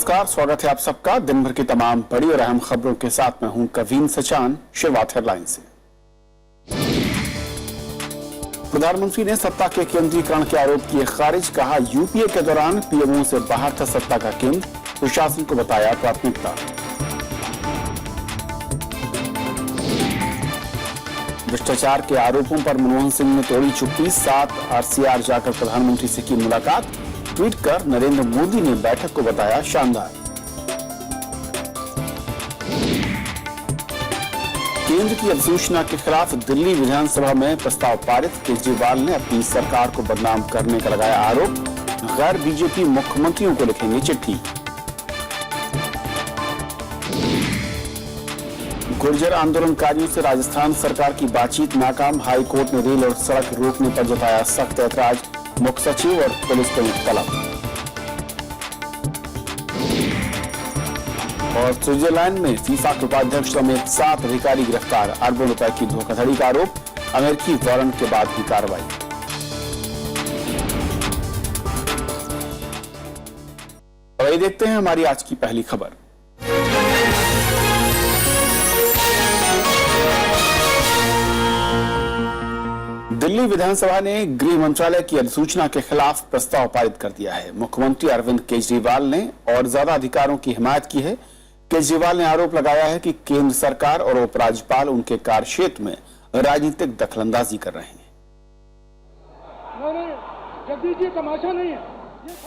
नमस्कार, स्वागत है आप सबका। दिन भर की तमाम बड़ी और अहम खबरों के साथ मैं हूं कवीन सचान। शुरुआत हेडलाइन से। प्रधानमंत्री ने सत्ता के केंद्रीकरण के आरोप किए खारिज। कहा, यूपीए के दौरान पीएमओ से बाहर था सत्ता का केंद्र, प्रशासन को बताया प्राथमिकता। भ्रष्टाचार के आरोपों पर मनमोहन सिंह ने तोड़ी चुप्पी। 7 आरसीआर जाकर प्रधानमंत्री से की मुलाकात। ट्वीट कर नरेंद्र मोदी ने बैठक को बताया शानदार। केंद्र की अधिसूचना के खिलाफ दिल्ली विधानसभा में प्रस्ताव पारित। केजरीवाल ने अपनी सरकार को बदनाम करने का लगाया आरोप। गैर बीजेपी मुख्यमंत्रियों को लिखेंगे चिट्ठी। गुर्जर आंदोलनकारियों से राजस्थान सरकार की बातचीत नाकाम। हाई कोर्ट ने रेल और सड़क रोकने पर जताया सख्त ऐतराज। मुख्य सचिव और पुलिस को तलब। और स्विट्जरलैंड में फीफा के उपाध्यक्ष समेत 7 अधिकारी गिरफ्तार। अरबों रुपए की धोखाधड़ी का आरोप। अमेरिकी वारंट के बाद की कार्रवाई। और ये देखते हैं हमारी आज की पहली खबर। दिल्ली विधानसभा ने गृह मंत्रालय की अधिसूचना के खिलाफ प्रस्ताव पारित कर दिया है। मुख्यमंत्री अरविंद केजरीवाल ने और ज्यादा अधिकारों की हिमायत की है। केजरीवाल ने आरोप लगाया है कि केंद्र सरकार और उपराज्यपाल उनके कार्यक्षेत्र में राजनीतिक दखलंदाजी कर रहे हैं। जगदीश जी, तमाशा नहीं है।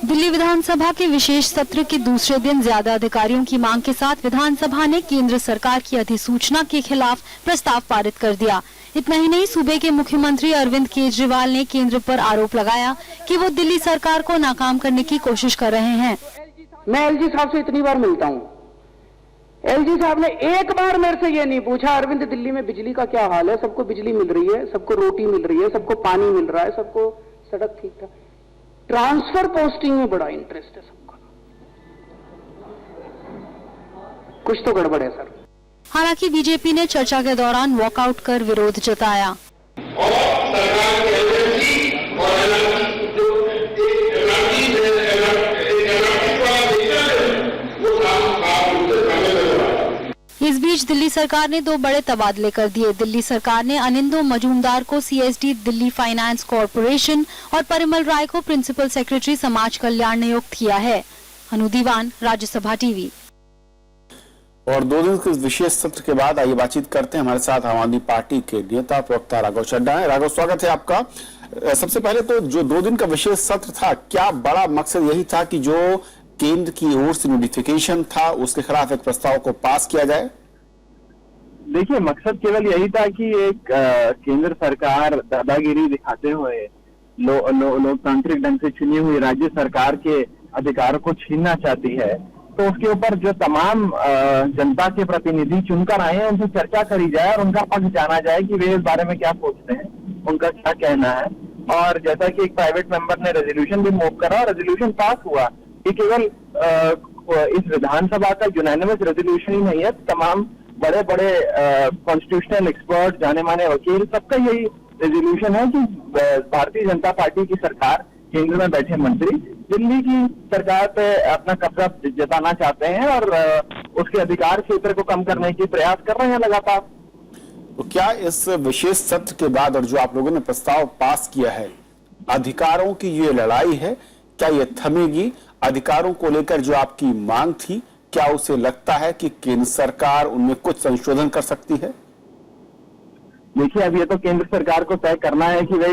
दिल्ली विधानसभा के विशेष सत्र के दूसरे दिन ज्यादा अधिकारियों की मांग के साथ विधानसभा ने केंद्र सरकार की अधिसूचना के खिलाफ प्रस्ताव पारित कर दिया। इतना ही नहीं, सूबे के मुख्यमंत्री अरविंद केजरीवाल ने केंद्र पर आरोप लगाया कि वो दिल्ली सरकार को नाकाम करने की कोशिश कर रहे हैं। मैं एलजी साहब से इतनी बार मिलता हूँ, एलजी साहब ने एक बार मेरे से ये नहीं पूछा अरविंद दिल्ली में बिजली का क्या हाल है। सबको बिजली मिल रही है, सबको रोटी मिल रही है, सबको पानी मिल रहा है, सबको सड़क ठीक ठाक। ट्रांसफर पोस्टिंग में बड़ा इंटरेस्ट है सबका। कुछ तो गड़बड़ है सर। हालांकि बीजेपी ने चर्चा के दौरान वॉकआउट कर विरोध जताया। और सरकार की एजेंसी और इस बीच दिल्ली सरकार ने 2 बड़े तबादले कर दिए। दिल्ली सरकार ने अनिंदो मजूमदार को सीएसडी दिल्ली फाइनेंस कॉरपोरेशन और परिमल राय को प्रिंसिपल सेक्रेटरी समाज कल्याण नियुक्त किया है। अनु दीवान, राज्यसभा टीवी। और 2 दिन के विशेष सत्र के बाद आइए बातचीत करते हैं। हमारे साथ आम आदमी पार्टी के नेता प्रवक्ता राघव चड्ढा है। राघव, स्वागत है आपका। सबसे पहले तो जो 2 दिन का विशेष सत्र था, क्या बड़ा मकसद यही था कि जो केंद्र की ओर से नोटिफिकेशन था उसके खिलाफ एक प्रस्ताव को पास किया जाए? देखिए, मकसद केवल यही था कि एक केंद्र सरकार दादागिरी दिखाते हुए लोकतांत्रिक ढंग से चुनी हुई राज्य सरकार के अधिकारों को छीनना चाहती है। तो उसके ऊपर जो तमाम जनता के प्रतिनिधि चुनकर आए हैं उनसे चर्चा करी जाए और उनका पक्ष जाना जाए कि वे इस बारे में क्या सोचते हैं, उनका क्या कहना है। और जैसा कि एक प्राइवेट मेंबर ने रेजोल्यूशन भी मूव करा, रेजोल्यूशन पास हुआ। ये केवल इस विधानसभा का यूनानिमस रेजोल्यूशन ही नहीं है, तमाम बड़े बड़े कॉन्स्टिट्यूशनल एक्सपर्ट, जाने माने वकील, सबका यही रेजोल्यूशन है कि भारतीय जनता पार्टी की सरकार, केंद्र में बैठे मंत्री दिल्ली की सरकार पे अपना कब्जा जताना चाहते हैं और उसके अधिकार क्षेत्र को कम करने की प्रयास कर रहे हैं लगातार। तो क्या इस विशेष सत्र के बाद और जो आप लोगों ने प्रस्ताव पास किया है, अधिकारों की ये लड़ाई है, क्या ये थमेगी? अधिकारों को लेकर जो आपकी मांग थी, क्या उसे लगता है कि केंद्र सरकार उनमें कुछ संशोधन कर सकती है? देखिए, अब ये तो केंद्र सरकार को तय करना है कि वे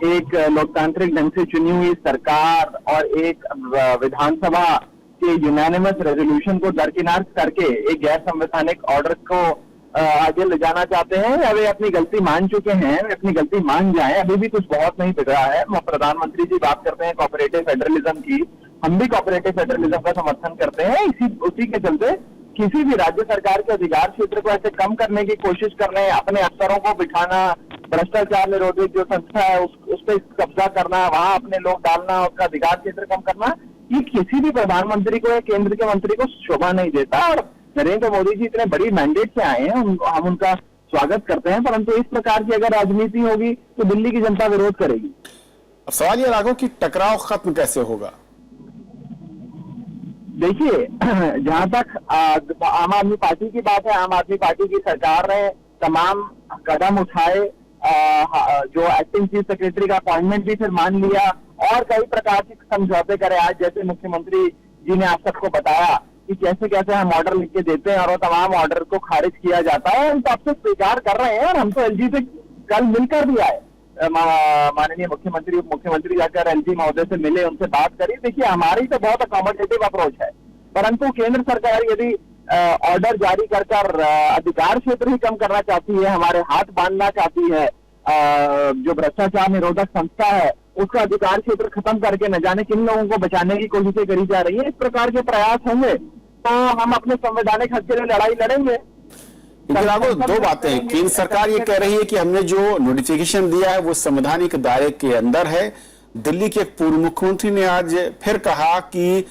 एक लोकतांत्रिक ढंग से चुनी हुई सरकार और एक विधानसभा के यूनानिमस रेजोल्यूशन को दरकिनार करके एक गैर संवैधानिक ऑर्डर को आगे ले जाना चाहते हैं, या वे अपनी गलती मान चुके हैं, वे अपनी गलती मान जाएं। अभी भी कुछ बहुत नहीं बिगड़ा है। प्रधानमंत्री जी बात करते हैं कोऑपरेटिव फेडरलिज्म की, हम भी कोऑपरेटिव फेडरलिज्म का समर्थन करते हैं। उसी के चलते किसी भी राज्य सरकार के अधिकार क्षेत्र को ऐसे कम करने की कोशिश कर रहे हैं, अपने अफसरों को बिठाना, भ्रष्टाचार निरोधक जो संस्था है उस पर कब्जा करना, वहां अपने लोग डालना, उसका अधिकार क्षेत्र कम करना, ये किसी भी प्रधानमंत्री को या केंद्र के मंत्री को शोभा नहीं देता। और नरेंद्र मोदी जी इतने बड़ी मैंडेट से आए हैं, हम उनका स्वागत करते हैं, परंतु इस प्रकार की अगर राजनीति होगी तो दिल्ली की जनता विरोध करेगी। अब सवाल ये राघव कि टकराव खत्म कैसे होगा? देखिए, जहां तक आम आदमी पार्टी की बात है, आम आदमी पार्टी की सरकार ने तमाम कदम उठाए, जो एक्टिंग चीफ सेक्रेटरी का अपॉइंटमेंट भी फिर मान लिया और कई प्रकार के समझौते करे। आज जैसे मुख्यमंत्री जी ने आप सबको बताया कि कैसे कैसे हम ऑर्डर लिख के देते हैं और वो तमाम ऑर्डर को खारिज किया जाता है, हम सबसे स्वीकार कर रहे हैं। और हम तो एलजी से कल मिलकर भी आए, माननीय मुख्यमंत्री उप मुख्यमंत्री जाकर एलजी महोदय से मिले, उनसे बात करी। देखिए, हमारी तो बहुत अकोमोडेटिव अप्रोच है, परंतु केंद्र सरकार यदि ऑर्डर जारी कर अधिकार क्षेत्र ही कम करना चाहती है, हमारे हाथ बांधना चाहती है, जो भ्रष्टाचार निरोधक संस्था है उसका अधिकार क्षेत्र खत्म करके न जाने किन लोगों को बचाने की कोशिशें करी जा रही है, इस प्रकार के प्रयास होंगे तो हम अपने संवैधानिक हक के लिए लड़ाई लड़ेंगे। दो बातें हैं। केंद्र सरकार ये कह रही है कि हमने जो नोटिफिकेशन दिया है वो संवैधानिक दायरे के अंदर है। दिल्ली के पूर्व मुख्यमंत्री ने आज फिर कहा कि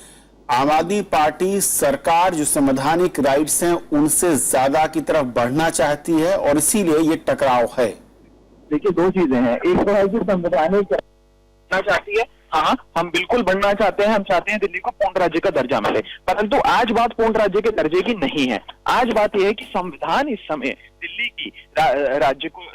आम आदमी पार्टी सरकार जो संवैधानिक राइट्स हैं उनसे ज्यादा की तरफ बढ़ना चाहती है और इसीलिए ये टकराव है। देखिए, दो चीजें हैं। एक तो है कि संवैधानिक चाहती है, हाँ हम बिल्कुल बढ़ना चाहते हैं, हम चाहते हैं दिल्ली को पूर्ण राज्य का दर्जा मिले, परंतु आज बात पूर्ण राज्य के दर्जे की नहीं है। आज बात यह है कि संविधान इस समय दिल्ली की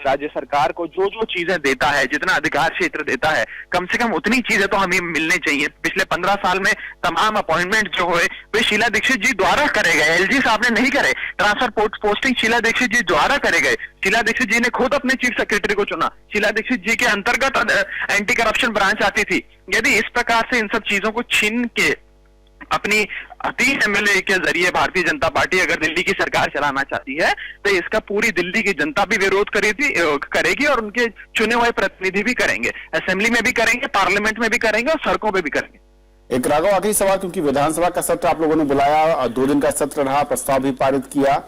राज्य सरकार को जो जो चीजें देता है, जितना अधिकार क्षेत्र देता है, कम से कम उतनी चीजें तो हमें मिलनी चाहिए। पिछले 15 साल में तमाम अपॉइंटमेंट जो हुए वे शीला दीक्षित जी द्वारा करे गए, एलजी साहब ने नहीं करे। ट्रांसफर पोस्टिंग शीला दीक्षित जी द्वारा करे गए। शीला दीक्षित जी ने खुद अपने चीफ सेक्रेटरी को चुना। शीला दीक्षित जी के अंतर्गत एंटी करप्शन ब्रांच आती थी। यदि इस प्रकार से इन सब चीजों को छीन के अपनी 30 एमएलए के जरिए भारतीय जनता पार्टी अगर दिल्ली की सरकार चलाना चाहती है तो इसका पूरी दिल्ली की जनता भी विरोध करेगी और उनके चुने हुए प्रतिनिधि भी करेंगे, असेंबली में भी करेंगे, पार्लियामेंट में भी करेंगे और सड़कों पे भी करेंगे। एक राघव, आखिरी सवाल, क्योंकि विधानसभा का सत्र आप लोगों ने बुलाया, 2 दिन का सत्र रहा, प्रस्ताव भी पारित किया।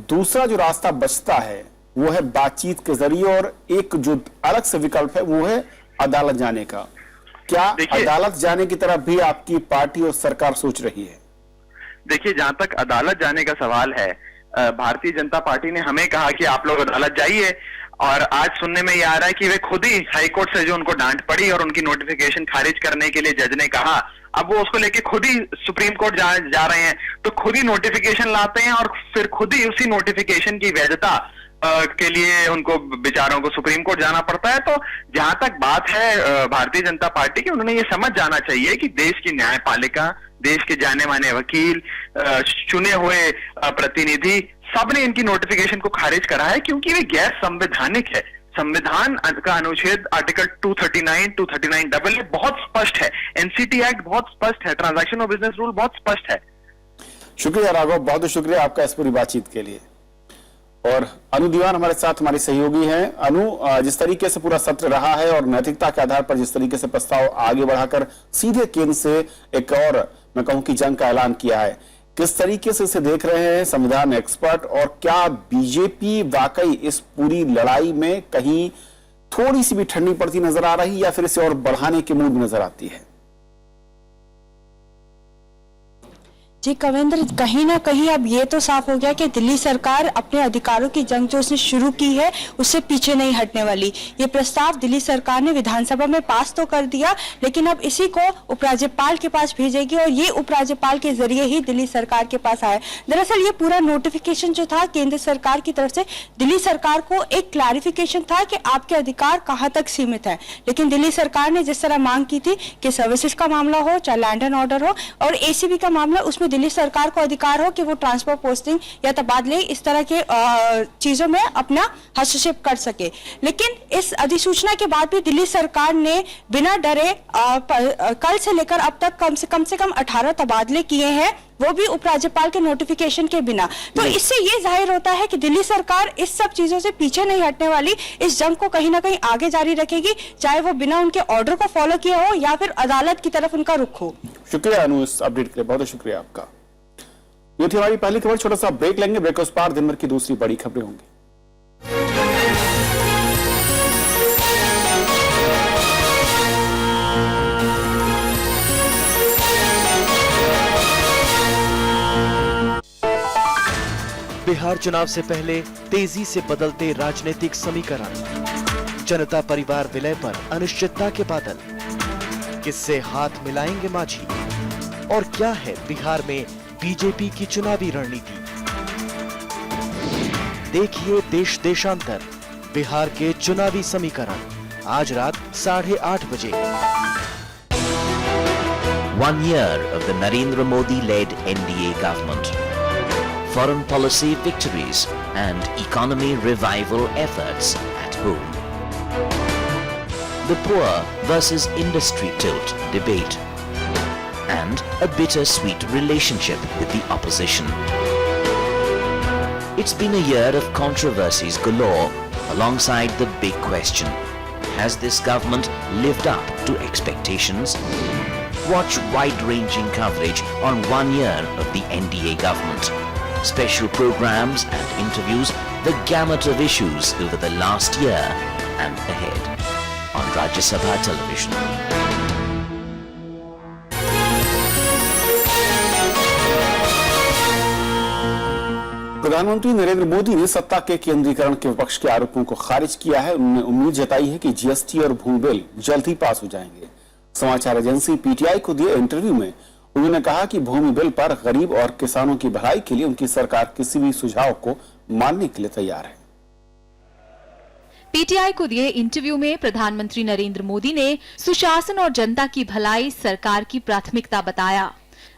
दूसरा जो रास्ता बचता है वो है बातचीत के जरिए और एक जो अलग से विकल्प है वो है अदालत जाने का। क्या अदालत जाने की तरफ भी आपकी पार्टी और सरकार सोच रही है? देखिए, जहां तक अदालत जाने का सवाल है, भारतीय जनता पार्टी ने हमें कहा कि आप लोग अदालत जाइए और आज सुनने में ये आ रहा है कि वे खुद ही हाईकोर्ट से जो उनको डांट पड़ी और उनकी नोटिफिकेशन खारिज करने के लिए जज ने कहा, अब वो उसको लेके खुद ही सुप्रीम कोर्ट जा रहे हैं। तो खुद ही नोटिफिकेशन लाते हैं और फिर खुद ही उसी नोटिफिकेशन की वैधता के लिए उनको बेचारों को सुप्रीम कोर्ट जाना पड़ता है। तो जहां तक बात है भारतीय जनता पार्टी की, उन्होंने ये समझ जाना चाहिए कि देश की न्यायपालिका, देश के जाने माने वकील, चुने हुए प्रतिनिधि, सबने इनकी नोटिफिकेशन को खारिज करा है क्योंकि वे गैर संवैधानिक है। संविधान का अनुच्छेद आर्टिकल 239, 239AA बहुत स्पष्ट है, एनसीटी एक्ट बहुत स्पष्ट है, ट्रांजैक्शन ऑफ बिजनेस रूल बहुत स्पष्ट है। शुक्रिया राघव, बहुत बहुत शुक्रिया आपका इस पूरी बातचीत के लिए। और अनु दीवान हमारे साथ हमारी सहयोगी हैं। अनु, जिस तरीके से पूरा सत्र रहा है और नैतिकता के आधार पर जिस तरीके से प्रस्ताव आगे बढ़ाकर सीधे केंद्र से एक और मैं कहूं कि जंग का ऐलान किया है, किस तरीके से इसे देख रहे हैं संविधान एक्सपर्ट, और क्या बीजेपी वाकई इस पूरी लड़ाई में कहीं थोड़ी सी भी ठंडी पड़ती नजर आ रही या फिर इसे और बढ़ाने के मूड में नजर आती है? जी कविंद्र, कहीं ना कहीं अब ये तो साफ हो गया कि दिल्ली सरकार अपने अधिकारों की जंग जो उसने शुरू की है उससे पीछे नहीं हटने वाली। ये प्रस्ताव दिल्ली सरकार ने विधानसभा में पास तो कर दिया, लेकिन अब इसी को उपराज्यपाल के पास भेजेगी और ये उपराज्यपाल के जरिए ही दिल्ली सरकार के पास आया। दरअसल ये पूरा नोटिफिकेशन जो था केंद्र सरकार की तरफ से दिल्ली सरकार को एक क्लैरिफिकेशन था कि आपके अधिकार कहाँ तक सीमित है, लेकिन दिल्ली सरकार ने जिस तरह मांग की थी कि सर्विसेज का मामला हो, चाहे लैंड एंड ऑर्डर हो और एसीबी का मामला, उसमें दिल्ली सरकार को अधिकार हो कि वो ट्रांसफर पोस्टिंग या तबादले इस तरह के चीजों में अपना हस्तक्षेप कर सके। लेकिन इस अधिसूचना के बाद भी दिल्ली सरकार ने बिना डरे कल से लेकर अब तक कम से कम 18 तबादले किए हैं, वो भी उपराज्यपाल के नोटिफिकेशन के बिना। तो इससे ये जाहिर होता है कि दिल्ली सरकार इस सब चीजों से पीछे नहीं हटने वाली, इस जंग को कहीं ना कहीं आगे जारी रखेगी, चाहे वो बिना उनके ऑर्डर को फॉलो किया हो या फिर अदालत की तरफ उनका रुख हो। शुक्रिया अनु, इस अपडेट के लिए बहुत शुक्रिया आपका। ये थी हमारी पहली खबर। छोटा सा ब्रेक लेंगे, ब्रेक के उस पार दिन भर की दूसरी बड़ी खबरें होंगी। बिहार चुनाव से पहले तेजी से बदलते राजनीतिक समीकरण, जनता परिवार विलय पर अनिश्चितता के बादल, किससे हाथ मिलाएंगे मांझी, और क्या है बिहार में बीजेपी की चुनावी रणनीति? देखिए देश देशांतर बिहार के चुनावी समीकरण आज रात 8:30 बजे। 1 year of the Narendra Modi-led NDA government. Foreign policy victories and economy revival efforts at home. The poor versus industry tilt debate. And a bittersweet relationship with the opposition. It's been a year of controversies galore alongside the big question. Has this government lived up to expectations? Watch wide-ranging coverage on 1 year of the NDA government. Special programs and interviews, the gamut of issues over the last year and ahead on Rajya Sabha Television. प्रधानमंत्री नरेंद्र मोदी ने सत्ता के केंद्रीकरण के विपक्ष के आरोपों को खारिज किया है। उन्होंने उम्मीद जताई है कि जीएसटी और भूमि बिल जल्द ही पास हो जाएंगे। समाचार एजेंसी पीटीआई को दिए इंटरव्यू में उन्होंने कहा कि भूमि बिल पर गरीब और किसानों की भलाई के लिए उनकी सरकार किसी भी सुझाव को मानने के लिए तैयार है। पीटीआई को दिए इंटरव्यू में प्रधानमंत्री नरेंद्र मोदी ने सुशासन और जनता की भलाई सरकार की प्राथमिकता बताया।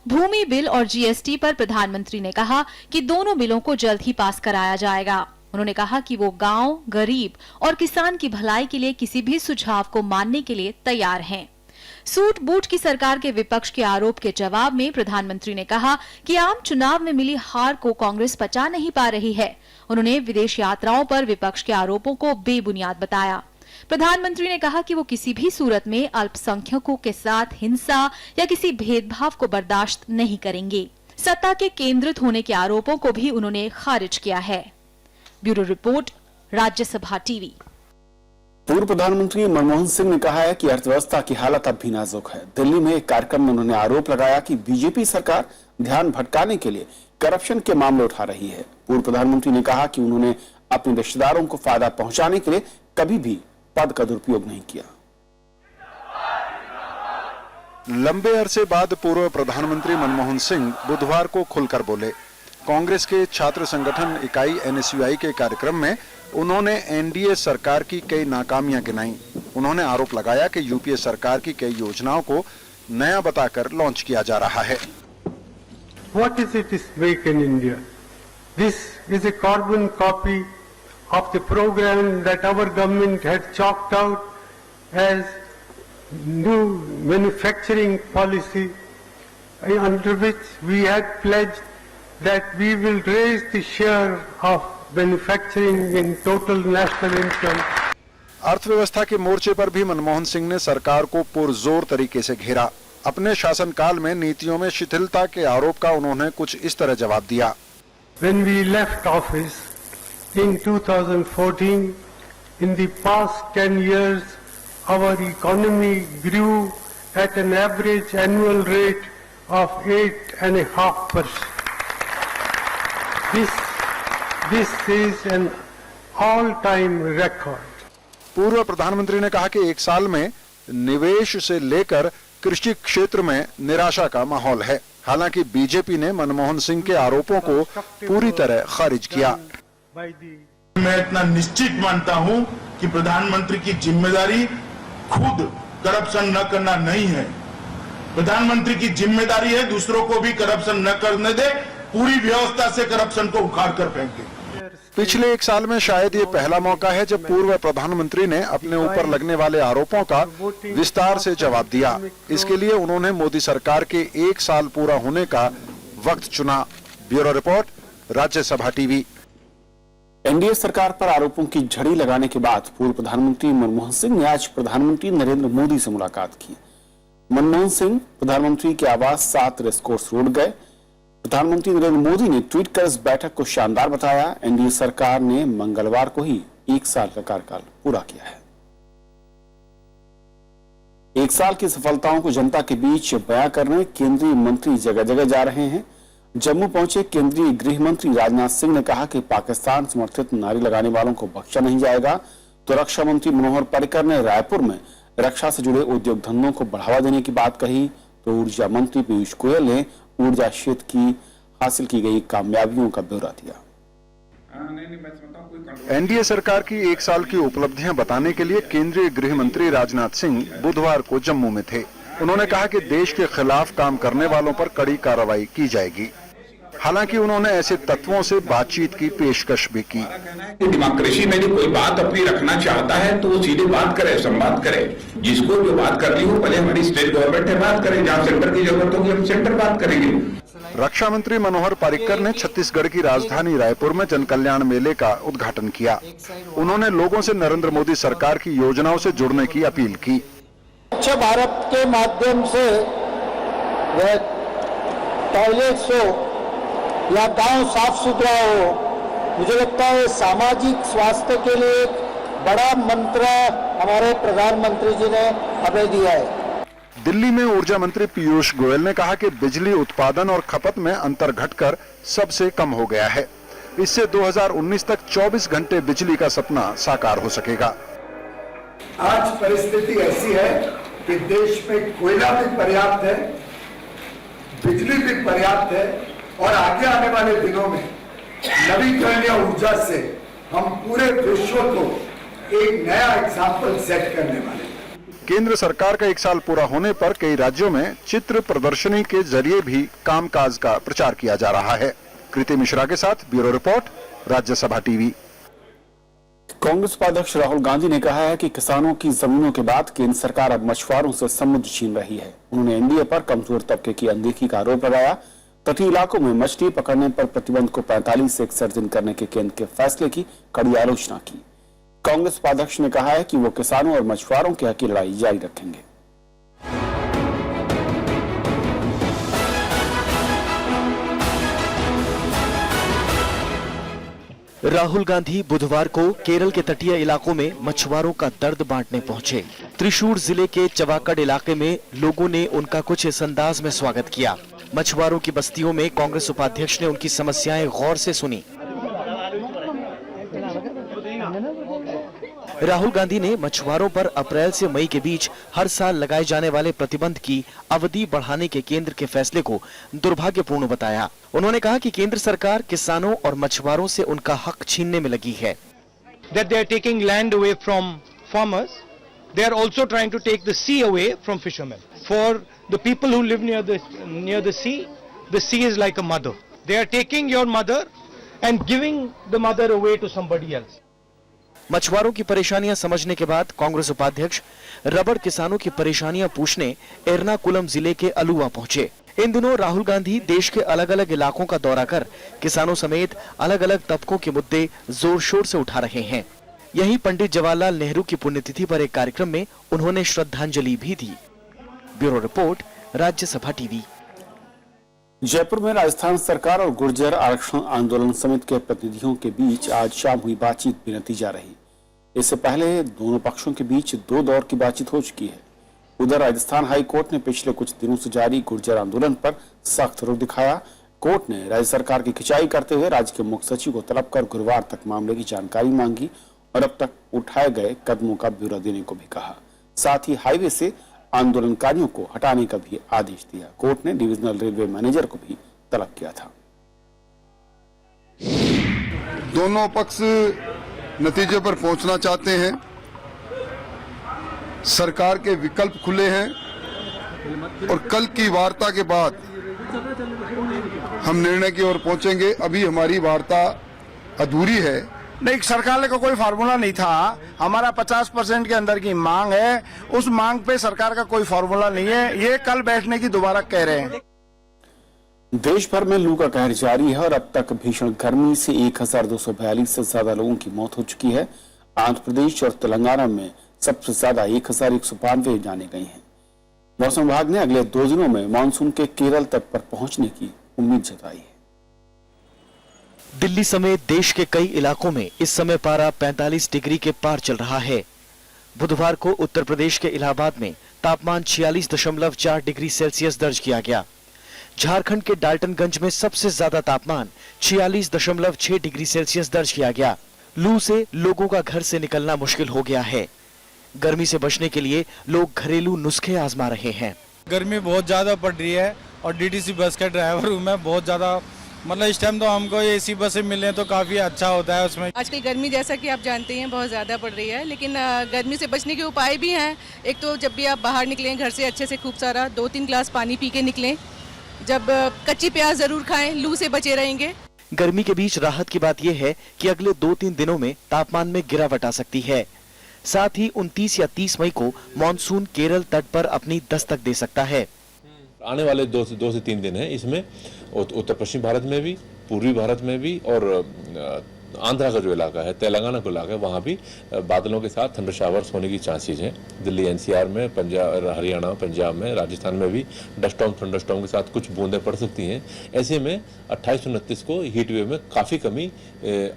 भूमि बिल और जीएसटी पर प्रधानमंत्री ने कहा कि दोनों बिलों को जल्द ही पास कराया जाएगा। उन्होंने कहा कि वो गांव, गरीब और किसान की भलाई के लिए किसी भी सुझाव को मानने के लिए तैयार हैं। सूट बूट की सरकार के विपक्ष के आरोप के जवाब में प्रधानमंत्री ने कहा कि आम चुनाव में मिली हार को कांग्रेस पचा नहीं पा रही है। उन्होंने विदेश यात्राओं पर विपक्ष के आरोपों को बेबुनियाद बताया। प्रधानमंत्री ने कहा कि वो किसी भी सूरत में अल्पसंख्यकों के साथ हिंसा या किसी भेदभाव को बर्दाश्त नहीं करेंगे। सत्ता के केंद्रित होने के आरोपों को भी उन्होंने खारिज किया है। Bureau report, Rajya Sabha TV. पूर्व प्रधानमंत्री मनमोहन सिंह ने कहा है कि अर्थव्यवस्था की हालत अब भी नाजुक है। दिल्ली में एक कार्यक्रम में उन्होंने आरोप लगाया कि बीजेपी सरकार ध्यान भटकाने के लिए करप्शन के मामले उठा रही है। पूर्व प्रधानमंत्री ने कहा कि उन्होंने अपने रिश्तेदारों को फायदा पहुंचाने के लिए कभी भी पद का दुरुपयोग नहीं किया। लंबे अरसे बाद पूर्व प्रधानमंत्री मनमोहन सिंह बुधवार को खुलकर बोले। कांग्रेस के छात्र संगठन इकाई एनएसयूआई के कार्यक्रम में उन्होंने एनडीए सरकार की कई नाकामियां गिनाई। उन्होंने आरोप लगाया कि यूपीए सरकार की कई योजनाओं को नया बताकर लॉन्च किया जा रहा है। What is it is make in India? This is a carbon copy of the program that our government had chalked out as new manufacturing policy, under which we had pledged that we will raise the share of manufacturing in total national income. अर्थव्यवस्था के मोर्चे पर भी मनमोहन सिंह ने सरकार को पुरजोर तरीके से घेरा। अपने शासनकाल में नीतियों में शिथिलता के आरोप का उन्होंने कुछ इस तरह जवाब दिया। When we left office in 2014, in the past 10 years, our economy grew at an average annual rate of 8.5%. This is an all-time record. पूर्व प्रधानमंत्री ने कहा कि एक साल में निवेश से लेकर कृषि क्षेत्र में निराशा का माहौल है। हालांकि बीजेपी ने मनमोहन सिंह के आरोपों को पूरी तरह खारिज किया। मैं इतना निश्चित मानता हूं कि प्रधानमंत्री की जिम्मेदारी खुद करप्शन न करना नहीं है। प्रधानमंत्री की जिम्मेदारी है दूसरों को भी करप्शन न करने दे, पूरी व्यवस्था से करप्शन को उखाड़ कर फेंके। पिछले एक साल में शायद ये पहला मौका है जब पूर्व प्रधानमंत्री ने अपने ऊपर लगने वाले आरोपों का विस्तार से जवाब दिया। इसके लिए उन्होंने मोदी सरकार के एक साल पूरा होने का वक्त चुना। Bureau report, Rajya Sabha TV. NDA सरकार पर आरोपों की झड़ी लगाने के बाद पूर्व प्रधानमंत्री मनमोहन सिंह ने आज प्रधानमंत्री नरेंद्र मोदी से मुलाकात की। मनमोहन सिंह प्रधानमंत्री के आवास 7 रेसकोर्स रोड गए। प्रधानमंत्री नरेंद्र मोदी ने ट्वीट कर इस बैठक को शानदार बताया। एनडीए सरकार ने मंगलवार को ही 1 साल का कार्यकाल पूरा किया है। 1 साल की सफलताओं को जनता के बीच बयां करने केंद्रीय मंत्री जगह जगह जा रहे हैं। जम्मू पहुंचे केंद्रीय गृह मंत्री राजनाथ सिंह ने कहा कि पाकिस्तान समर्थित नारे लगाने वालों को बख्शा नहीं जाएगा। तो रक्षा मंत्री मनोहर पर्रिकर ने रायपुर में रक्षा से जुड़े उद्योग धंधों को बढ़ावा देने की बात कही। तो ऊर्जा मंत्री पीयूष गोयल ने ऊर्जा क्षेत्र की हासिल की गई कामयाबियों का ब्यौरा दिया। एनडीए सरकार की 1 साल की उपलब्धियां बताने के लिए केंद्रीय गृह मंत्री राजनाथ सिंह बुधवार को जम्मू में थे। उन्होंने कहा कि देश के खिलाफ काम करने वालों पर कड़ी कार्रवाई की जाएगी। हालांकि उन्होंने ऐसे तत्वों से बातचीत की पेशकश भी की। डेमोक्रेसी में जो कोई बात अपनी रखना चाहता है तो वो सीधे बात करे, संवाद करे। जिसको जो बात करनी हो पहले हमारी स्टेट गवर्नमेंट है बात करें, जहाँ सेंटर की जरूरत होगी हम सेंटर बात करेंगे। रक्षा मंत्री मनोहर पर्रिकर ने छत्तीसगढ़ की राजधानी रायपुर में जनकल्याण मेले का उद्घाटन किया। उन्होंने लोगों से नरेंद्र मोदी सरकार की योजनाओं से जुड़ने की अपील की। स्वच्छ भारत के माध्यम से वह टॉयलेट्स हो या गांव साफ सुथरा हो, मुझे लगता है सामाजिक स्वास्थ्य के लिए एक बड़ा मंत्र हमारे प्रधानमंत्री जी ने हमें दिया है। दिल्ली में ऊर्जा मंत्री पीयूष गोयल ने कहा कि बिजली उत्पादन और खपत में अंतर घटकर सबसे कम हो गया है। इससे 2019 तक 24 घंटे बिजली का सपना साकार हो सकेगा। आज परिस्थिति ऐसी है कि देश में कोयला भी पर्याप्त है, बिजली भी पर्याप्त है और आगे आने वाले दिनों में नवीकरणीय ऊर्जा से हम पूरे विश्व को एक नया एग्जाम्पल सेट करने वाले हैं। केंद्र सरकार का 1 साल पूरा होने पर कई राज्यों में चित्र प्रदर्शनी के जरिए भी कामकाज का प्रचार किया जा रहा है। कृति मिश्रा के साथ bureau report, Rajya Sabha TV. Congress उपाध्यक्ष राहुल गांधी ने कहा है कि किसानों की जमीनों के बाद केंद्र सरकार अब मछुआरों से समुद्र छीन रही है। उन्होंने एनडीए पर कमजोर तबके की अनदेखी का आरोप लगाया। तटीय इलाकों में मछली पकड़ने पर प्रतिबंध को 45 से एक्सर्जन करने के केंद्र के फैसले की कड़ी आलोचना की। कांग्रेस उपाध्यक्ष ने कहा है कि वो किसानों और मछुआरों के हक की लड़ाई जारी रखेंगे। राहुल गांधी बुधवार को केरल के तटीय इलाकों में मछुआरों का दर्द बांटने पहुंचे। त्रिशूर जिले के चवाकड़ इलाके में लोगों ने उनका कुछ इस अंदाज में स्वागत किया। मछुआरों की बस्तियों में कांग्रेस उपाध्यक्ष ने उनकी समस्याएं गौर से सुनी। राहुल गांधी ने मछुआरों पर अप्रैल से मई के बीच हर साल लगाए जाने वाले प्रतिबंध की अवधि बढ़ाने के केंद्र के फैसले को दुर्भाग्यपूर्ण बताया। उन्होंने कहा कि केंद्र सरकार किसानों और मछुआरों से उनका हक छीनने में लगी है। That they are taking land away from farmers, they are also trying to take the sea away from fishermen. For the people who live near the sea is like a mother. They are taking your mother and giving the mother away to somebody else. मछुआरों की परेशानियां समझने के बाद कांग्रेस उपाध्यक्ष रबड़ किसानों की परेशानियां पूछने एर्नाकुलम जिले के अलुवा पहुंचे। इन दिनों राहुल गांधी देश के अलग अलग इलाकों का दौरा कर किसानों समेत अलग अलग तबकों के मुद्दे जोर शोर से उठा रहे हैं। यहीं पंडित जवाहरलाल नेहरू की पुण्यतिथि पर एक कार्यक्रम में उन्होंने श्रद्धांजलि भी दी। Bureau report, Rajya Sabha TV. Jaipur में राजस्थान सरकार और गुर्जर आरक्षण आंदोलन समिति के प्रतिनिधियों के बीच आज शाम हुई बातचीत बेनतीजा रही। इससे पहले दोनों पक्षों के बीच 2 दौर की बातचीत हो चुकी है। उधर राजस्थान हाई कोर्ट ने पिछले कुछ दिनों से जारी गुर्जर आंदोलन पर सख्त रुख दिखाया। कोर्ट ने राज्य सरकार की खिंचाई करते हुए राज्य के मुख्य सचिव को तलब कर गुरुवार तक मामले की जानकारी मांगी और अब तक उठाए गए कदमों का ब्यौरा देने को भी कहा। साथ ही हाईवे से आंदोलनकारियों को हटाने का भी आदेश दिया। कोर्ट ने डिविजनल रेलवे मैनेजर को भी तलब किया था। दोनों पक्ष नतीजे पर पहुंचना चाहते हैं। सरकार के विकल्प खुले हैं और कल की वार्ता के बाद हम निर्णय की ओर पहुंचेंगे। अभी हमारी वार्ता अधूरी है। नहीं, सरकार का कोई फार्मूला नहीं था। हमारा 50% के अंदर की मांग है, उस मांग पे सरकार का कोई फार्मूला नहीं है। ये कल बैठने की दोबारा कह रहे हैं। देश भर में लू का कहर जारी है और अब तक भीषण गर्मी से 1242 से ज्यादा लोगों की मौत हो चुकी है। आंध्र प्रदेश और तेलंगाना में सबसे ज्यादा 1192 जाने गई हैं। मौसम विभाग ने अगले 2 दिनों में मानसून के केरल तट पर पहुंचने की उम्मीद जताई है। दिल्ली समेत देश के कई इलाकों में इस समय पारा 45 डिग्री के पार चल रहा है। बुधवार को उत्तर प्रदेश के इलाहाबाद में तापमान 46.4 डिग्री सेल्सियस दर्ज किया गया। झारखंड के डाल्टनगंज में सबसे ज्यादा तापमान 46.6 डिग्री सेल्सियस दर्ज किया गया। लू से लोगों का घर से निकलना मुश्किल हो गया है। गर्मी से बचने के लिए लोग घरेलू नुस्खे आजमा रहे हैं। गर्मी बहुत ज़्यादा पड़ रही है और डीटीसी बस का ड्राइवर हूँ मैं। बहुत ज़्यादा मतलब इस टाइम तो हमको एसी बसें मिलें तो काफ़ी अच्छा होता है उसमें। आजकल गर्मी जैसा कि आप जानते हैं बहुत ज़्यादा पड़ रही है, लेकिन गर्मी से बचने के उपाय भी हैं। एक तो जब भी आप बाहर निकलें घर से अच्छे से खूब सारा 2-3 गिलास पानी पी के निकलें। जब कच्ची प्याज ज़रूर खाएं, लू से बचे रहेंगे। गर्मी के बीच राहत की बात यह है कि अगले 2-3 दिनों में तापमान में गिरावट आ सकती है। साथ ही 29 या 30 मई को मानसून केरल तट पर अपनी दस्तक दे सकता है। आने वाले 2 से 3 दिन हैं, इसमें उत्तर पश्चिम भारत में भी, पूर्वी भारत में भी और आंध्रा का जो इलाका है, तेलंगाना का इलाका है, वहाँ भी बादलों के साथ थंडर शावर्स होने की चांसेस हैं। दिल्ली एनसीआर में, पंजाब, हरियाणा, पंजाब में, राजस्थान में भी डस्टॉर्म, थंडरस्टॉर्म के साथ कुछ बूंदें पड़ सकती हैं। ऐसे में 28-29 को हीट वेव में काफी कमी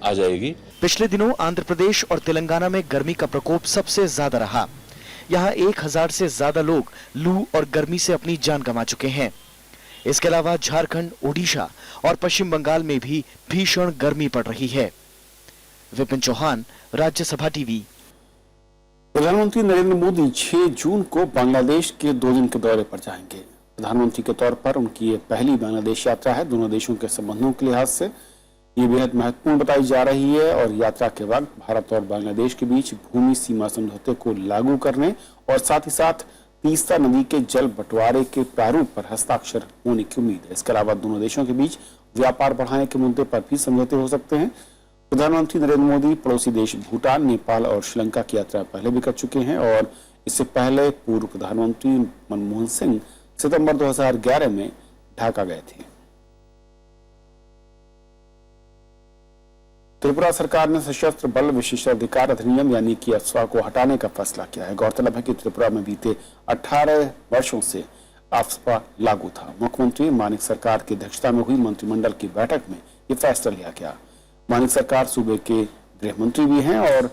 आ जाएगी। पिछले दिनों आंध्र प्रदेश और तेलंगाना में गर्मी का प्रकोप सबसे ज्यादा रहा। यहाँ 1000 से ज्यादा लोग लू और गर्मी से अपनी जान गंवा चुके हैं। इसके अलावा झारखंड, ओडिशा और पश्चिम बंगाल में भी भीषण गर्मी पड़ रही है। विपिन चौहान, राज्यसभा टीवी। प्रधानमंत्री नरेंद्र मोदी 6 जून को बांग्लादेश के 2 दिन के दौरे पर जाएंगे। प्रधानमंत्री के तौर पर उनकी ये पहली बांग्लादेश यात्रा है। दोनों देशों के संबंधों के लिहाज से ये बेहद महत्वपूर्ण बताई जा रही है और यात्रा के वक्त भारत और बांग्लादेश के बीच भूमि सीमा समझौते को लागू करने और साथ ही साथ तीस्ता नदी के जल बंटवारे के प्रारूप पर हस्ताक्षर होने की उम्मीद है। इसके अलावा दोनों देशों के बीच व्यापार बढ़ाने के मुद्दे पर भी समझौते हो सकते हैं। प्रधानमंत्री नरेंद्र मोदी पड़ोसी देश भूटान, नेपाल और श्रीलंका की यात्रा पहले भी कर चुके हैं और इससे पहले पूर्व प्रधानमंत्री मनमोहन सिंह सितंबर 2011 में ढाका गए थे। त्रिपुरा सरकार ने सशस्त्र बल विशेषाधिकार अधिनियम यानी कि अफस्पा को हटाने का फैसला किया है। गौरतलब है कि त्रिपुरा में बीते 18 वर्षों से अफस्पा लागू था। मुख्यमंत्री मानिक सरकार की अध्यक्षता में हुई मंत्रिमंडल की बैठक में यह फैसला लिया गया। मानिक सरकार सूबे के गृह मंत्री भी हैं और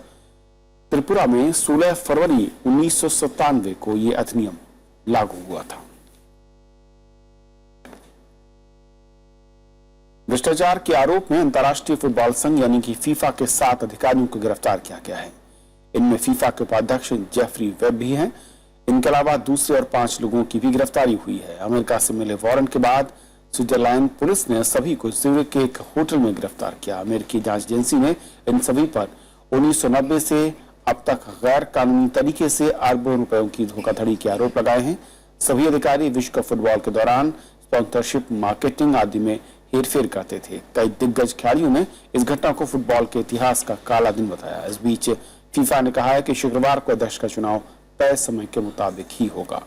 त्रिपुरा में 16 फरवरी 1997 को यह अधिनियम लागू हुआ था। भ्रष्टाचार के आरोप में अंतर्राष्ट्रीय फुटबॉल संघ यानी कि फीफा के 7 अधिकारियों को गिरफ्तार किया गया है। इनमें फीफा के उपाध्यक्ष जेफरी वेब भी हैं। इनके अलावा दूसरे और 5 लोगों की भी गिरफ्तारी हुई है। अमेरिका से मिले वारंट के बाद स्विट्जरलैंड पुलिस ने सभी को ज्यूरिख के एक होटल में गिरफ्तार किया। अमेरिकी जांच एजेंसी ने इन सभी पर 1990 से अब तक गैर कानूनी तरीके से अरबों रुपयों की धोखाधड़ी के आरोप लगाए हैं। सभी अधिकारी विश्व कप फुटबॉल के दौरान स्पॉन्सरशिप, मार्केटिंग आदि में हेरफेर करते थे। कई दिग्गज खिलाड़ियों ने इस घटना को फुटबॉल के इतिहास का काला दिन बताया। इस बीच फीफा ने कहा है कि शुक्रवार को अध्यक्ष का चुनाव तय समय के मुताबिक ही होगा।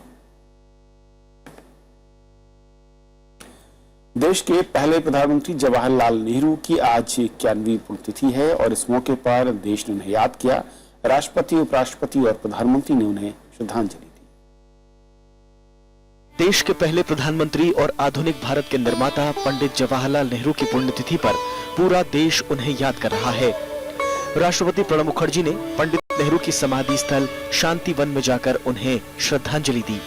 देश के पहले प्रधानमंत्री जवाहरलाल नेहरू की आज 91वीं पुण्यतिथि है और इस मौके पर देश ने उन्हें याद किया। राष्ट्रपति, उपराष्ट्रपति और प्रधानमंत्री ने उन्हें श्रद्धांजलि दी। देश के पहले प्रधानमंत्री और आधुनिक भारत के निर्माता पंडित जवाहरलाल नेहरू की पुण्यतिथि पर पूरा देश उन्हें याद कर रहा है। राष्ट्रपति प्रणब मुखर्जी ने पंडित नेहरू की समाधि स्थल शांति वन में जाकर उन्हें श्रद्धांजलि दी।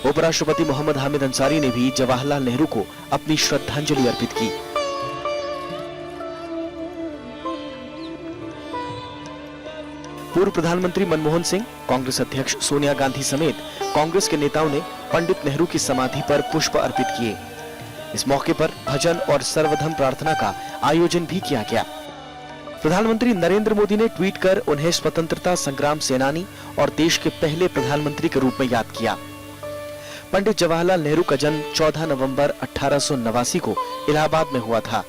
उपराष्ट्रपति मोहम्मद हामिद अंसारी ने भी जवाहरलाल नेहरू को अपनी श्रद्धांजलि अर्पित की। पूर्व प्रधानमंत्री मनमोहन सिंह, कांग्रेस अध्यक्ष सोनिया गांधी समेत कांग्रेस के नेताओं ने पंडित नेहरू की समाधि पर पुष्प अर्पित किए। इस मौके पर भजन और सर्वधर्म प्रार्थना का आयोजन भी किया गया। प्रधानमंत्री नरेंद्र मोदी ने ट्वीट कर उन्हें स्वतंत्रता संग्राम सेनानी और देश के पहले प्रधानमंत्री के रूप में याद किया। पंडित जवाहरलाल नेहरू का जन्म 14 नवंबर 1889 को इलाहाबाद में हुआ था।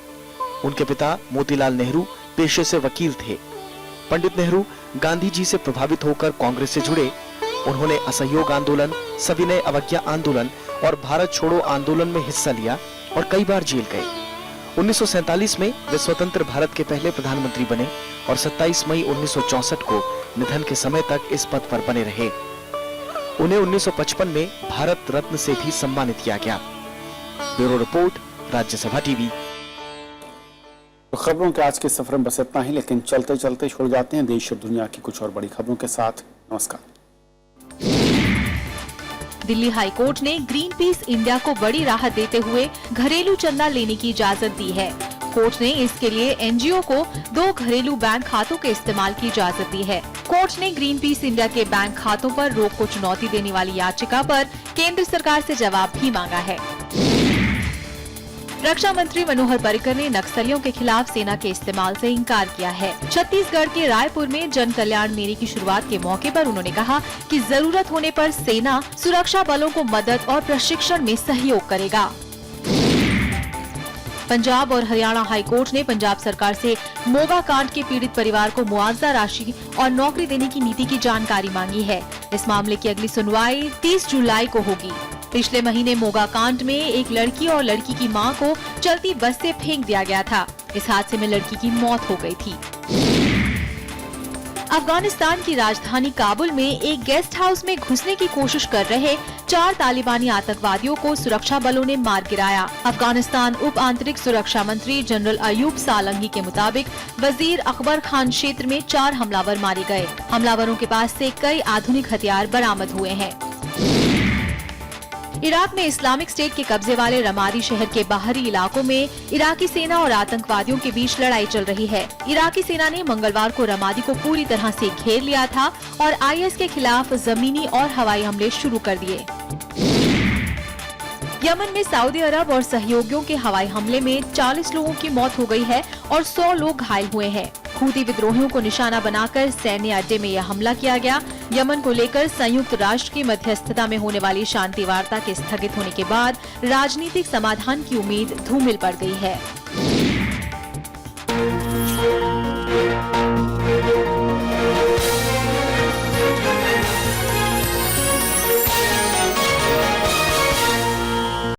उनके पिता मोतीलाल नेहरू पेशे से वकील थे। पंडित नेहरू गांधी जी से प्रभावित होकर कांग्रेस से जुड़े। उन्होंने असहयोग आंदोलन, सविनय अवज्ञा आंदोलन और भारत छोड़ो आंदोलन में हिस्सा लिया और कई बार जेल गए। 1947 में वे स्वतंत्र भारत के पहले प्रधानमंत्री बने और 27 मई 1964 को निधन के समय तक इस पद पर बने रहे। उन्हें 1955 में भारत रत्न से भी सम्मानित किया गया। Bureau report, Rajya Sabha TV. तो खबरों के आज के सफर में बस इतना ही, लेकिन चलते चलते छोड़ जाते हैं देश और दुनिया की कुछ और बड़ी खबरों के साथ। नमस्कार। दिल्ली हाई कोर्ट ने ग्रीन पीस इंडिया को बड़ी राहत देते हुए घरेलू चंदा लेने की इजाजत दी है। कोर्ट ने इसके लिए एनजीओ को 2 घरेलू बैंक खातों के इस्तेमाल की इजाजत दी है। कोर्ट ने ग्रीन पीस इंडिया के बैंक खातों पर रोक को चुनौती देने वाली याचिका पर केंद्र सरकार से जवाब भी मांगा है। रक्षा मंत्री मनोहर पर्रिकर ने नक्सलियों के खिलाफ सेना के इस्तेमाल से इनकार किया है। छत्तीसगढ़ के रायपुर में जन कल्याण मेले की शुरुआत के मौके पर उन्होंने कहा कि जरूरत होने पर सेना सुरक्षा बलों को मदद और प्रशिक्षण में सहयोग करेगा। पंजाब और हरियाणा हाईकोर्ट ने पंजाब सरकार से मोगा कांड के पीड़ित परिवार को मुआवजा राशि और नौकरी देने की नीति की जानकारी मांगी है। इस मामले की अगली सुनवाई 30 जुलाई को होगी। पिछले महीने मोगा कांड में एक लड़की और लड़की की मां को चलती बस से फेंक दिया गया था। इस हादसे में लड़की की मौत हो गई थी। अफगानिस्तान की राजधानी काबुल में एक गेस्ट हाउस में घुसने की कोशिश कर रहे 4 तालिबानी आतंकवादियों को सुरक्षा बलों ने मार गिराया। अफगानिस्तान उप आंतरिक सुरक्षा मंत्री जनरल अयूब सालंगी के मुताबिक वजीर अकबर खान क्षेत्र में 4 हमलावर मारे गए। हमलावरों के पास से कई आधुनिक हथियार बरामद हुए हैं। इराक में इस्लामिक स्टेट के कब्जे वाले रमादी शहर के बाहरी इलाकों में इराकी सेना और आतंकवादियों के बीच लड़ाई चल रही है। इराकी सेना ने मंगलवार को रमादी को पूरी तरह से घेर लिया था और आईएस के खिलाफ जमीनी और हवाई हमले शुरू कर दिए। यमन में सऊदी अरब और सहयोगियों के हवाई हमले में 40 लोगों की मौत हो गई है और 100 लोग घायल हुए हैं। हूती विद्रोहियों को निशाना बनाकर सैन्य अड्डे में यह हमला किया गया। यमन को लेकर संयुक्त राष्ट्र की मध्यस्थता में होने वाली शांति वार्ता के स्थगित होने के बाद राजनीतिक समाधान की उम्मीद धूमिल पड़ गई है।